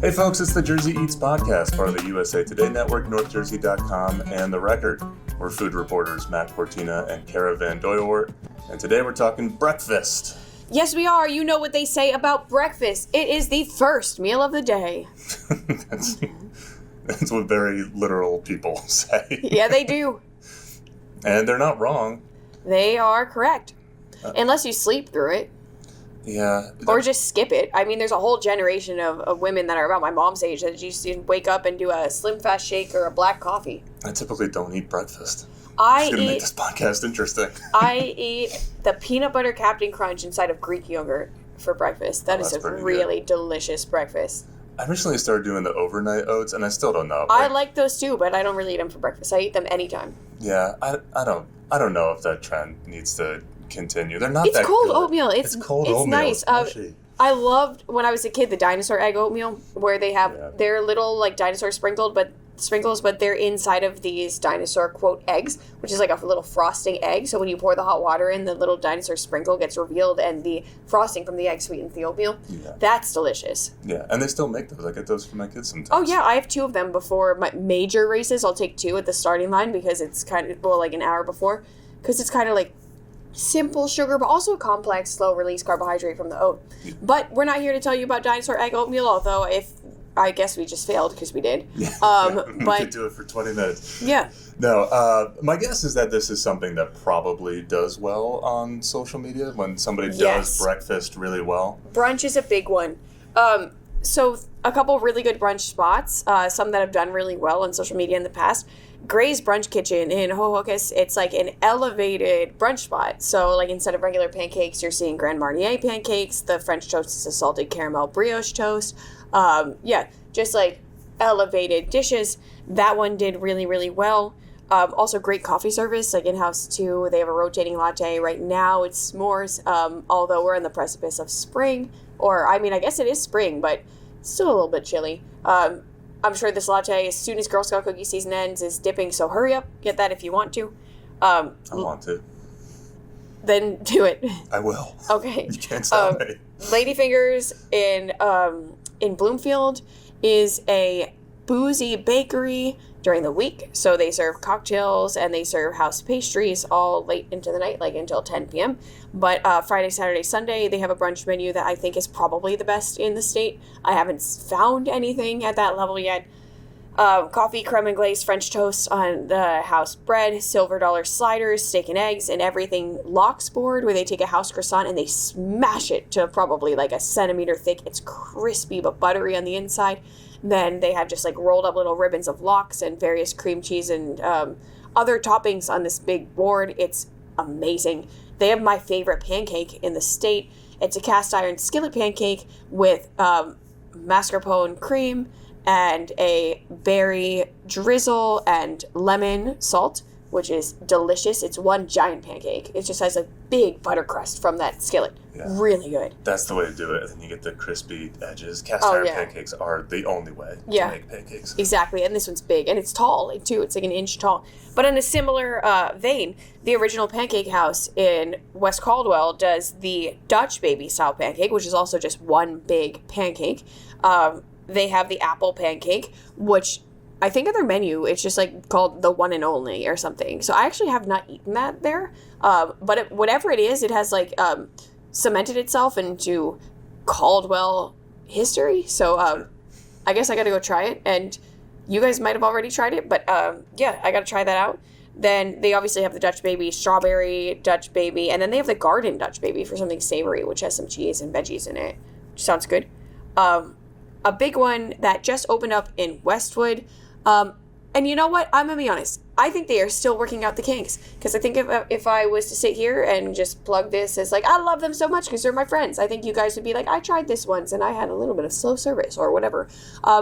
Hey folks, it's the Jersey Eats podcast, part of the USA Today Network, NorthJersey.com, and The Record. We're food reporters Matt Cortina and Kara VanDooijeweert, and today we're talking breakfast. Yes, we are. You know what they say about breakfast. It is the first meal of the day. That's what very literal people say. Yeah, they do. And they're not wrong. They are correct. Unless you sleep through it. Yeah. Or just skip it. I mean, there's a whole generation of women that are about my mom's age that used to wake up and do a Slim Fast shake or a black coffee. I typically don't eat breakfast. I'm just going to make this podcast interesting. I eat the peanut butter Captain Crunch inside of Greek yogurt for breakfast. That's a really delicious breakfast. I recently started doing the overnight oats, and I still don't know. I like those too, but I don't really eat them for breakfast. I eat them anytime. Yeah, I don't know if that trend needs to continue. They're not that good. It's cold oatmeal. It's cold oatmeal. It's nice. I loved when I was a kid the dinosaur egg oatmeal where they have their little like dinosaur sprinkles, but they're inside of these dinosaur quote eggs, which is like a little frosting egg. So when you pour the hot water in, the little dinosaur sprinkle gets revealed, and the frosting from the egg sweetens the oatmeal. Yeah. That's delicious. Yeah, and they still make those. I get those for my kids sometimes. Oh yeah, I have 2 of them before my major races. I'll take 2 at the starting line because it's kind of like an hour before, because it's kind of like simple sugar, but also a complex, slow-release carbohydrate from the oat. Yeah. But we're not here to tell you about dinosaur egg oatmeal, although I guess we just failed because we did. Yeah. We could do it for 20 minutes. Yeah. No, my guess is that this is something that probably does well on social media when somebody does breakfast really well. Brunch is a big one. So a couple really good brunch spots, some that have done really well on social media in the past. Gray's Brunch Kitchen in Hohokus, it's like an elevated brunch spot. So like instead of regular pancakes, you're seeing Grand Marnier pancakes. The French toast is a salted caramel brioche toast. Just like elevated dishes. That one did really, really well. Also great coffee service, like in-house too. They have a rotating latte. Right now it's s'mores, although we're in the precipice of spring. Or, I mean, I guess it is spring, but still a little bit chilly. I'm sure this latte, as soon as Girl Scout cookie season ends, is dipping, so hurry up. Get that if you want to. I want to. Then do it. I will. Okay. You can't stop me. Ladyfingers in Bloomfield is a boozy bakery during the week. So they serve cocktails and they serve house pastries all late into the night, like until 10 p.m. But Friday, Saturday, Sunday, they have a brunch menu that I think is probably the best in the state. I haven't found anything at that level yet. Coffee, creme and glaze, French toast on the house bread, silver dollar sliders, steak and eggs, and everything lox board, where they take a house croissant and they smash it to probably like a centimeter thick. It's crispy but buttery on the inside. Then they have just like rolled up little ribbons of lox and various cream cheese and other toppings on this big board. It's amazing. They have my favorite pancake in the state. It's a cast iron skillet pancake with mascarpone cream and a berry drizzle and lemon salt, which is delicious. It's one giant pancake. It just has a big butter crust from that skillet. Yeah. Really good. That's the way to do it. And then you get the crispy edges. Cast iron pancakes are the only way to make pancakes. Exactly. And this one's big. And it's tall, too. It's like an inch tall. But in a similar vein, the original pancake house in West Caldwell does the Dutch baby style pancake, which is also just one big pancake. They have the apple pancake, which I think on their menu, it's just like called the one and only or something. So I actually have not eaten that there. But whatever it is, it has like cemented itself into Caldwell history. So I guess I got to go try it. And you guys might have already tried it. But I got to try that out. Then they obviously have the Dutch baby, strawberry Dutch baby. And then they have the garden Dutch baby for something savory, which has some cheese and veggies in it. Which sounds good. A big one that just opened up in Westwood. And you know what? I'm going to be honest. I think they are still working out the kinks. Because I think if I was to sit here and just plug this as like, I love them so much because they're my friends. I think you guys would be like, I tried this once and I had a little bit of slow service or whatever.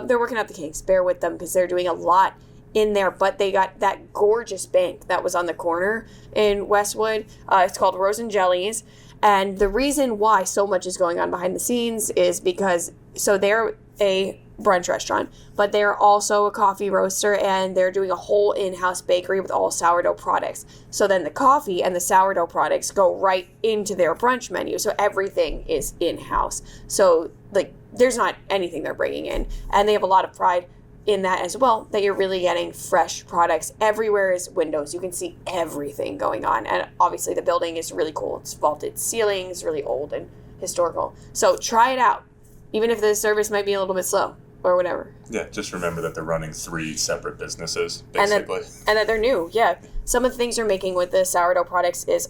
They're working out the kinks. Bear with them because they're doing a lot in there. But they got that gorgeous bank that was on the corner in Westwood. It's called Rose and Jellies. And the reason why so much is going on behind the scenes is because, so they're a brunch restaurant, but they're also a coffee roaster, and they're doing a whole in-house bakery with all sourdough products. So then the coffee and the sourdough products go right into their brunch menu. So everything is in-house. So like, there's not anything they're bringing in. And they have a lot of pride in that as well, that you're really getting fresh products. Everywhere is windows. You can see everything going on. And obviously the building is really cool. It's vaulted ceilings, really old and historical. So try it out, even if the service might be a little bit slow or whatever. Yeah, just remember that they're running 3 separate businesses, basically. And that they're new, yeah. Some of the things they're making with the sourdough products is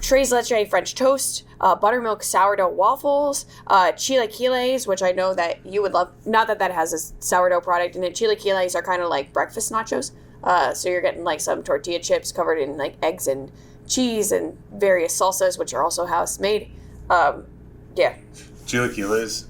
Tres Leche French toast, buttermilk sourdough waffles, chilaquiles, which I know that you would love. Not that that has a sourdough product in it. Chilaquiles are kind of like breakfast nachos. So you're getting like some tortilla chips covered in like eggs and cheese and various salsas, which are also house made. Yeah. Chilaquiles,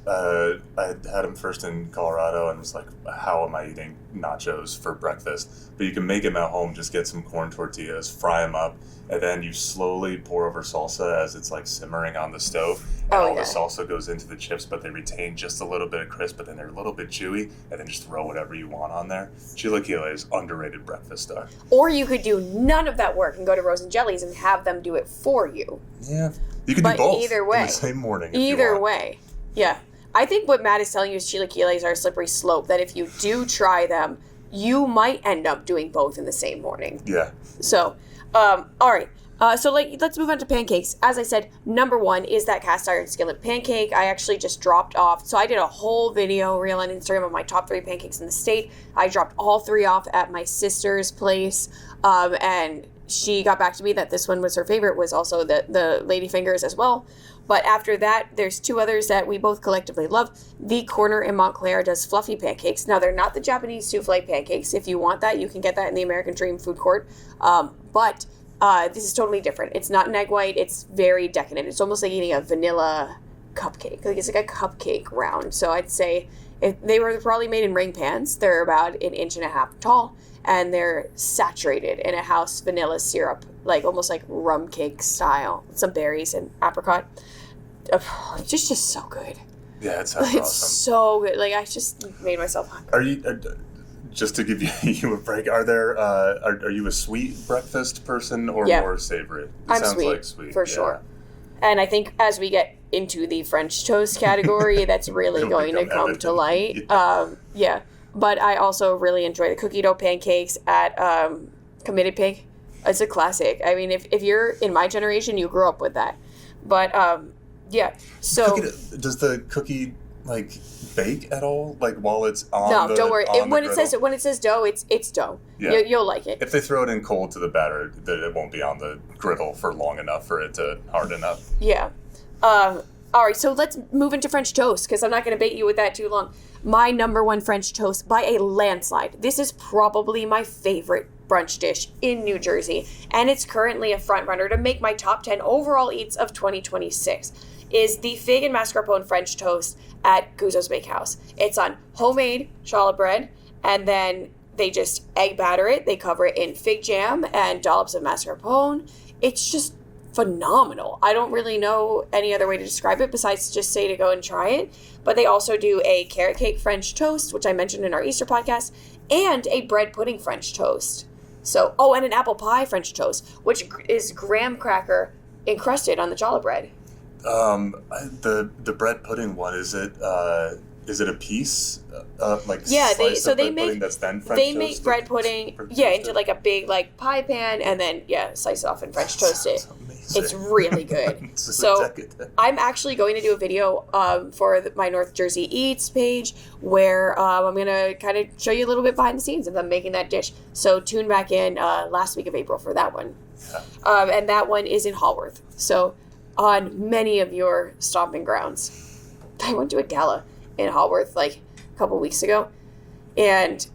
I had them first in Colorado and was like, how am I eating nachos for breakfast? But you can make them at home. Just get some corn tortillas, fry them up, and then you slowly pour over salsa as it's like simmering on the stove. And all the salsa goes into the chips, but they retain just a little bit of crisp, but then they're a little bit chewy, and then just throw whatever you want on there. Chilaquiles, underrated breakfast stuff. Or you could do none of that work and go to Rose and Jellies and have them do it for you. Yeah. You can do both either way, in the same morning. Either way. Yeah. I think what Matt is telling you is chilaquiles are a slippery slope, that if you do try them, you might end up doing both in the same morning. Yeah. So, all right. So let's move on to pancakes. As I said, number 1 is that cast iron skillet pancake. I actually just dropped off. So I did a whole video reel on Instagram of my top 3 pancakes in the state. I dropped all 3 off at my sister's place. And she got back to me that this one was her favorite, was also the Lady Fingers as well. But after that, there's 2 others that we both collectively love. The Corner in Montclair does fluffy pancakes. Now, they're not the Japanese souffle pancakes. If you want that, you can get that in the American Dream food court. But this is totally different. It's not an egg white. It's very decadent. It's almost like eating a vanilla cupcake. Like, it's like a cupcake round. So I'd say if they were probably made in ring pans. They're about 1.5 inches tall. And they're saturated in a house vanilla syrup, like almost like rum cake style, with some berries and apricot. It's just so good. Yeah, it sounds It's awesome. so good. Like, I just made myself hungry. Are you, just to give you a break, are you a sweet breakfast person or more savory? I'm sweet, for sure. And I think as we get into the French toast category, that's really going to come to light. Yeah. But I also really enjoy the cookie dough pancakes at Committed Pig. It's a classic. I mean, if you're in my generation, you grew up with that. But, yeah. So does the cookie, like, bake at all? Like, while it's on No, don't worry. When griddle? it says dough, it's dough. Yeah. You'll like it. If they throw it in cold to the batter, it won't be on the griddle for long enough for it to harden up. Yeah. All right, so let's move into French toast, because I'm not going to bait you with that too long. My number 1 French toast by a landslide. This is probably my favorite brunch dish in New Jersey, and it's currently a front runner to make my top 10 overall eats of 2026, is the fig and mascarpone French toast at Guzzo's Bakehouse. It's on homemade challah bread, and then they just egg batter it. They cover it in fig jam and dollops of mascarpone. It's just phenomenal. I don't really know any other way to describe it besides just say to go and try it. But they also do a carrot cake French toast, which I mentioned in our Easter podcast, and a bread pudding French toast. So, and an apple pie French toast, which is graham cracker encrusted on the challah bread. The bread pudding one, is it a piece? Pudding that's then French they make bread pudding, into like a big like pie pan, and then slice it off and French toast it. It's really good. So I'm actually going to do a video for my North Jersey Eats page where I'm going to kind of show you a little bit behind the scenes of them making that dish. So tune back in last week of April for that one. And that one is in Hallworth. So on many of your stomping grounds. I went to a gala in Hallworth like a couple weeks ago, and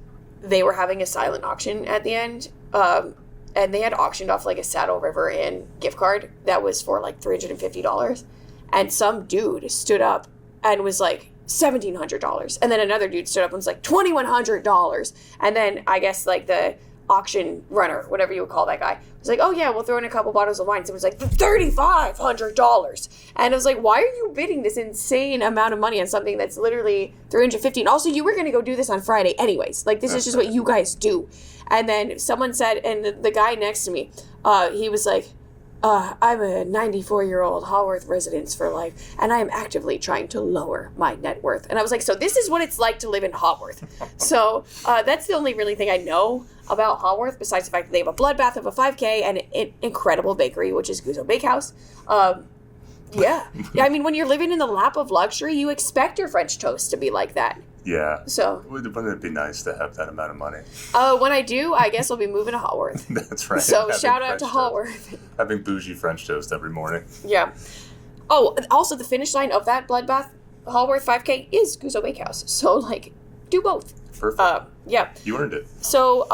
they were having a silent auction at the end. And they had auctioned off like a Saddle River Inn gift card that was for like $350. And some dude stood up and was like $1,700. And then another dude stood up and was like $2,100. And then I guess like the auction runner, whatever you would call that guy, was like, oh yeah, we'll throw in a couple bottles of wine. So it was like $3,500. And I was like, why are you bidding this insane amount of money on something that's literally $350? And also, you were going to go do this on Friday anyways. Like, this is just what you guys do. And then someone said, and the guy next to me, he was like, I'm a 94-year-old Haworth resident for life, and I am actively trying to lower my net worth. And I was like, so this is what it's like to live in Haworth. So that's the only really thing I know about Haworth, besides the fact that they have a bloodbath of a 5K and an incredible bakery, which is Guzzo Bakehouse. Yeah. I mean, when you're living in the lap of luxury, you expect your French toast to be like that. Yeah. So wouldn't it be nice to have that amount of money? When I do, I guess I'll be moving to Haworth. That's right. So shout out to Haworth. Having bougie French toast every morning. Yeah. Oh, also the finish line of that bloodbath Haworth 5K is Guzzo Bakehouse. So like, do both. Perfect. Yeah. You earned it. So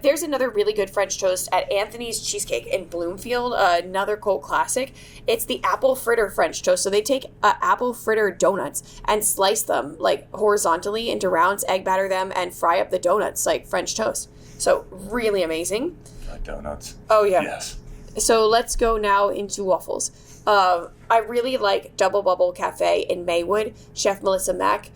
there's another really good French toast at Anthony's Cheesecake in Bloomfield, another cult classic. It's the apple fritter French toast. So they take apple fritter donuts and slice them like horizontally into rounds, egg batter them, and fry up the donuts like French toast. So really amazing. Fried donuts. Oh, yeah. Yes. So let's go now into waffles. I really like Double Bubble Cafe in Maywood. Chef Melissa Mack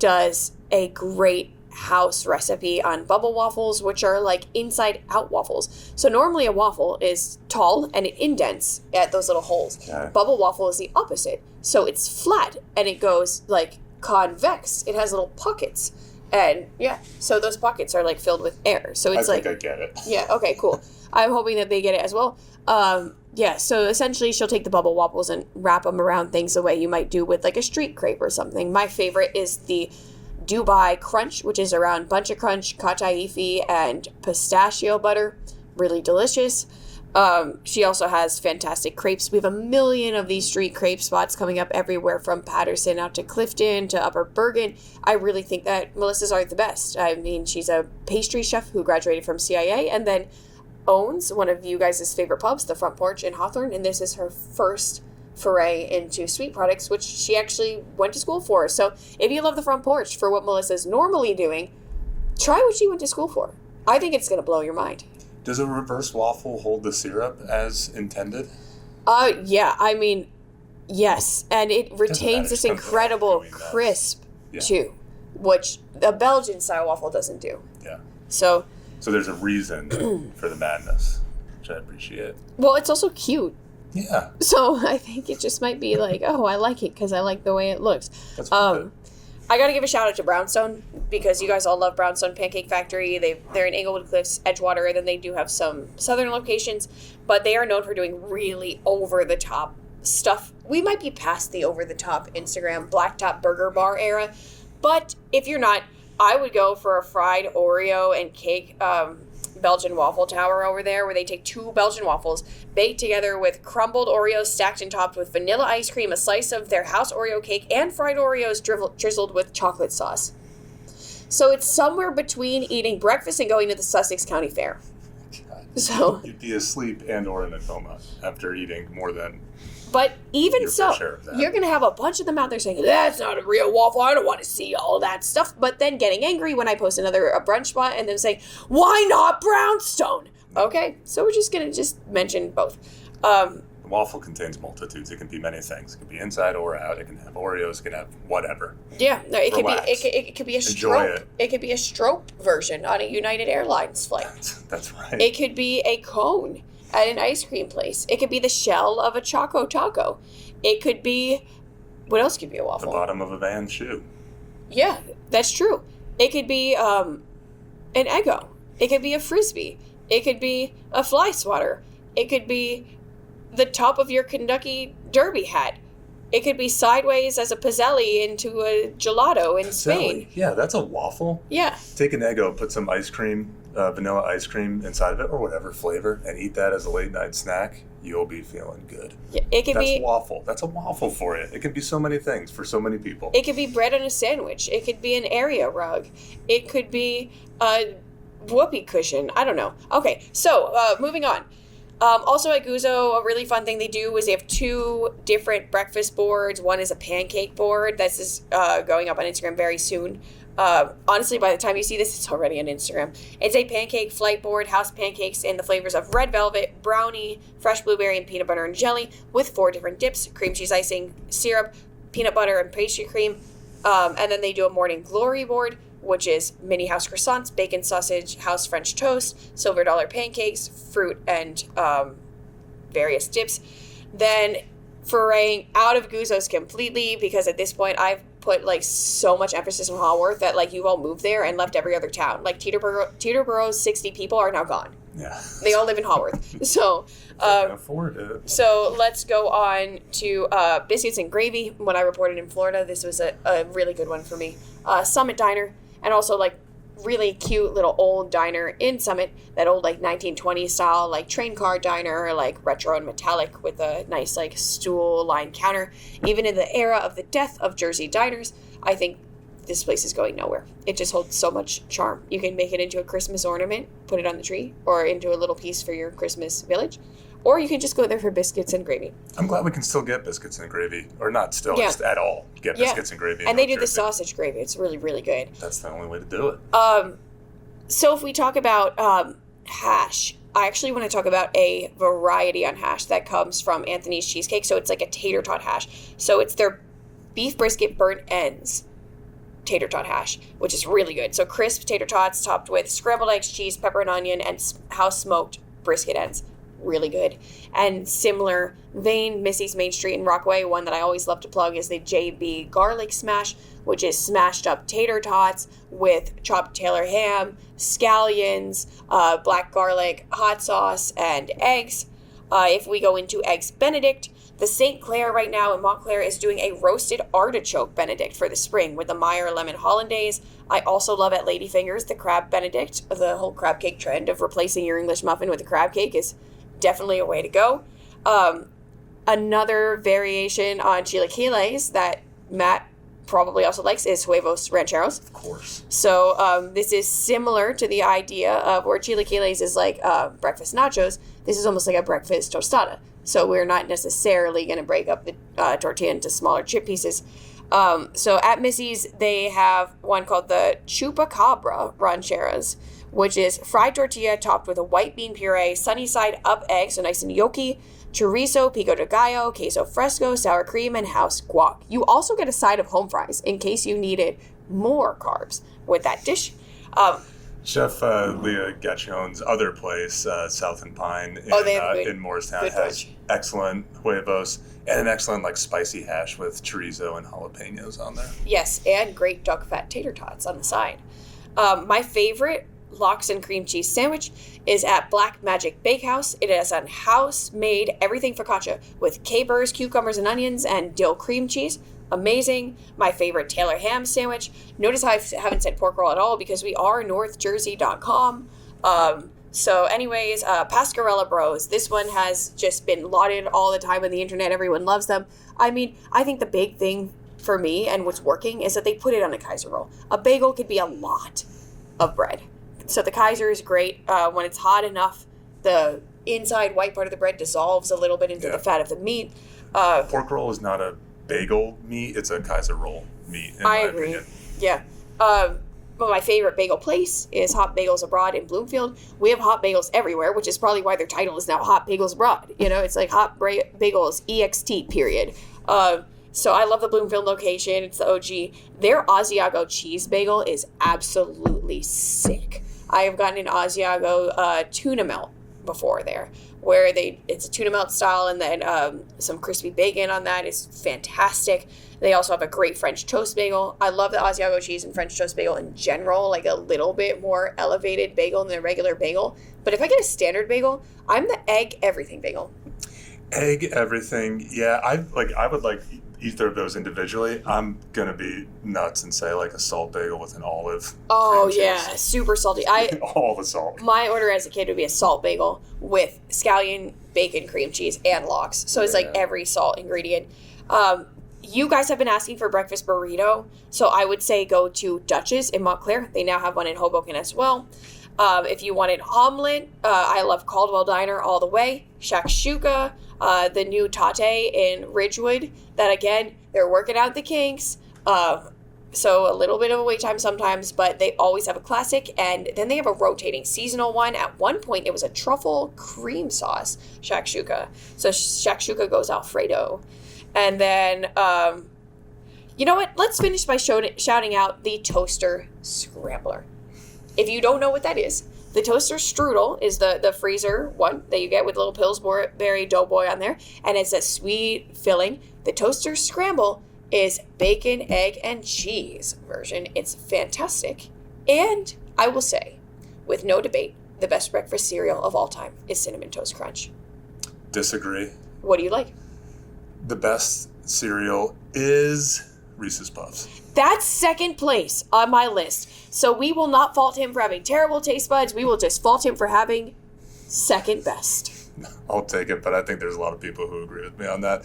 does a great house recipe on bubble waffles, which are like inside out waffles. So normally a waffle is tall and it indents at those little holes. Okay. Bubble waffle is the opposite. So it's flat and it goes like convex. It has little pockets. And yeah, so those pockets are like filled with air. So it's I think I get it. Yeah, okay, cool. I'm hoping that they get it as well. Yeah, so essentially she'll take the bubble waffles and wrap them around things the way you might do with like a street crepe or something. My favorite is the Dubai Crunch, which is around Bunch of Crunch, kataifi, and pistachio butter. Really delicious. She also has fantastic crepes. We have a million of these street crepe spots coming up everywhere from Patterson out to Clifton to Upper Bergen. I really think that Melissa's are the best. I mean, she's a pastry chef who graduated from CIA and then owns one of you guys' favorite pubs, the Front Porch in Hawthorne, and this is her first foray into sweet products, which she actually went to school for. So if you love the Front Porch for what Melissa's normally doing, try what she went to school for. I think it's going to blow your mind. Does a reverse waffle hold the syrup as intended? Yeah, I mean, yes. And it retains this incredible crisp, too, which a Belgian-style waffle doesn't do. Yeah. So there's a reason for the madness, which I appreciate. Well, it's also cute. Yeah. So I think it just might be like, oh, I like it because I like the way it looks. That's good. I got to give a shout out to Brownstone because you guys all love Brownstone Pancake Factory. They're in Englewood Cliffs, Edgewater, and then they do have some southern locations, but they are known for doing really over-the-top stuff. We might be past the over-the-top Instagram blacktop burger bar era, but if you're not, I would go for a fried Oreo and cake Belgian waffle tower over there where they take 2 Belgian waffles baked together with crumbled Oreos stacked and topped with vanilla ice cream, a slice of their house Oreo cake, and fried Oreos drizzled with chocolate sauce. So it's somewhere between eating breakfast and going to the Sussex County Fair. God. So You'd be asleep and or in a coma after eating more than... But even your so, fair share of that. you're going to have a bunch of them out there saying, that's not a real waffle, I don't want to see all that stuff. But then getting angry when I post a brunch spot and then saying, why not Brownstone? Okay, so we're just going to just mention both. The waffle contains multitudes. It can be many things. It can be inside or out. It can have Oreos. It can have whatever. Yeah, no, it could be Relax. it could be a Enjoy stroke. It could be a stroke version on a United Airlines flight. That's right. It could be a cone at an ice cream place. It could be the shell of a Choco Taco. It could be, what else could be a the waffle? bottom of a Van shoe. Yeah, that's true. It could be an Eggo. It could be a Frisbee. It could be a fly swatter. It could be the top of your Kentucky Derby hat. It could be sideways as a pizzelli into a gelato in Spain. Yeah, that's a waffle. Yeah. Take an Eggo, put some ice cream, vanilla ice cream inside of it or whatever flavor, and eat that as a late night snack. You'll be feeling good. Yeah, it could That's be waffle. That's a waffle for you. It can be so many things for so many people. It could be bread on a sandwich. It could be an area rug. It could be a whoopee cushion. I don't know. Okay, so moving on. Also at Guzzo, a really fun thing they do is they have 2 different breakfast boards. One is a pancake board. This is going up on Instagram very soon. Honestly, by the time you see this, it's already on Instagram. It's a pancake flight board, house pancakes in the flavors of red velvet, brownie, fresh blueberry, and peanut butter and jelly with 4 different dips, cream cheese icing, syrup, peanut butter, and pastry cream. And then they do a morning glory board, which is mini house croissants, bacon sausage, house French toast, silver dollar pancakes, fruit and various dips. Then foraying out of Guzzo's completely, because at this point I've put like so much emphasis on Haworth that like you've all moved there and left every other town. Like Teterborough's 60 people are now gone. Yeah. They all live in Haworth. So can afford it. So let's go on to biscuits and gravy. When I reported in Florida, this was a really good one for me. Summit Diner, and also like really cute little old diner in Summit, that old like 1920s style like train car diner, like retro and metallic with a nice like stool lined counter. Even in the era of the death of Jersey diners, I think this place is going nowhere. It just holds so much charm. You can make it into a Christmas ornament, put it on the tree, or into a little piece for your Christmas village. Or you can just go there for biscuits and gravy. I'm glad we can still get biscuits and gravy. Or not still, Yeah. just at all. Get biscuits and gravy. And they do the sausage gravy. It's really, really good. That's the only way to do it. So if we talk about hash, I actually want to talk about a variety on hash that comes from Anthony's Cheesecake. So it's like a tater tot hash. So it's their beef brisket burnt ends tater tot hash, which is really good. So crisp tater tots topped with scrambled eggs, cheese, pepper and onion, and house smoked brisket ends. Really good. And similar vein, Missy's Main Street in Rockaway, one that I always love to plug is the JB Garlic Smash, which is smashed up tater tots with chopped Taylor ham, scallions, black garlic, hot sauce, and eggs. If we go into Eggs Benedict, the St. Clair right now in Montclair is doing a roasted artichoke Benedict for the spring with the Meyer lemon hollandaise. I also love at Ladyfingers the crab Benedict. The whole crab cake trend of replacing your English muffin with a crab cake is definitely a way to go. Another variation on chilaquiles that Matt probably also likes is huevos rancheros. Of course. So this is similar to the idea of where chilaquiles is like breakfast nachos. This is almost like a breakfast tostada. So we're not necessarily going to break up the tortilla into smaller chip pieces. So at Missy's, they have one called the Chupacabra Rancheras, which is fried tortilla topped with a white bean puree, sunny side up egg, so nice and yolky, chorizo, pico de gallo, queso fresco, sour cream, and house guac. You also get a side of home fries in case you needed more carbs with that dish. Chef Leah Gaccion's other place, South and Pine in Morristown, has excellent huevos and an excellent like spicy hash with chorizo and jalapenos on there. Yes, and great duck fat tater tots on the side. My favorite lox and cream cheese sandwich is at Black Magic Bakehouse. It is a house-made everything focaccia with capers, cucumbers, and onions, and dill cream cheese. Amazing. My favorite Taylor ham sandwich. Notice I haven't said pork roll at all because we are northjersey.com. So anyways, Pascarella Bros. This one has just been lauded all the time on the internet. Everyone loves them. I mean, I think the big thing for me and what's working is that they put it on a Kaiser roll. A bagel could be a lot of bread. So the Kaiser is great. When it's hot enough, the inside white part of the bread dissolves a little bit into the fat of the meat. Pork roll is not a bagel meat, it's a Kaiser roll meat, in my opinion. Yeah. But my favorite bagel place is Hot Bagels Abroad in Bloomfield. We have hot bagels everywhere, which is probably why their title is now Hot Bagels Abroad. You know, it's like Hot Bagels EXT, period. So I love the Bloomfield location. It's the OG. Their Asiago cheese bagel is absolutely sick. I have gotten an Asiago tuna melt before there, where it's a tuna melt style and then some crispy bacon on that is fantastic. They also have a great French toast bagel. I love the Asiago cheese and French toast bagel in general, like a little bit more elevated bagel than a regular bagel. But if I get a standard bagel, I'm the egg everything bagel. Egg everything, yeah. I would like either of those individually. I'm gonna be nuts and say like a salt bagel with an olive. Oh yeah, super salty. All the salt. My order as a kid would be a salt bagel with scallion, bacon, cream cheese, and lox. So it's like every salt ingredient. You guys have been asking for breakfast burrito, so I would say go to Dutch's in Montclair. They now have one in Hoboken as well. If you wanted omelet, I love Caldwell Diner all the way. Shakshuka, the new Tate in Ridgewood. That again, they're working out the kinks. So a little bit of a wait time sometimes, but they always have a classic. And then they have a rotating seasonal one. At one point, it was a truffle cream sauce shakshuka. So shakshuka goes Alfredo. And then, you know what? Let's finish by shouting out the Toaster Scrambler. If you don't know what that is, The toaster strudel is the freezer one that you get with little Pillsbury Doughboy on there, and it's a sweet filling. The toaster scramble is bacon, egg, and cheese version. It's fantastic. And I will say, with no debate, the best breakfast cereal of all time is Cinnamon Toast Crunch. Disagree. What do you like? The best cereal is Reese's Puffs. That's second place on my list. So we will not fault him for having terrible taste buds. We will just fault him for having second best. I'll take it, but I think there's a lot of people who agree with me on that.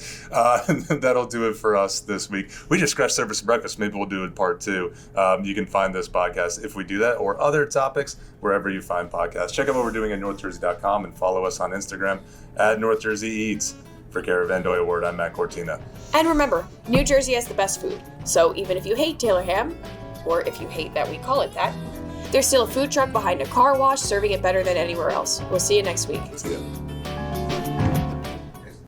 That'll do it for us this week. We just scratched the surface of breakfast. Maybe we'll do it part 2. You can find this podcast if we do that, or other topics wherever you find podcasts. Check out what we're doing at NorthJersey.com and follow us on Instagram at North Jersey Eats. For care of VanDooijeweert, I'm Matt Cortina. And remember, New Jersey has the best food. So even if you hate Taylor ham, or if you hate that we call it that, there's still a food truck behind a car wash serving it better than anywhere else. We'll see you next week. See ya.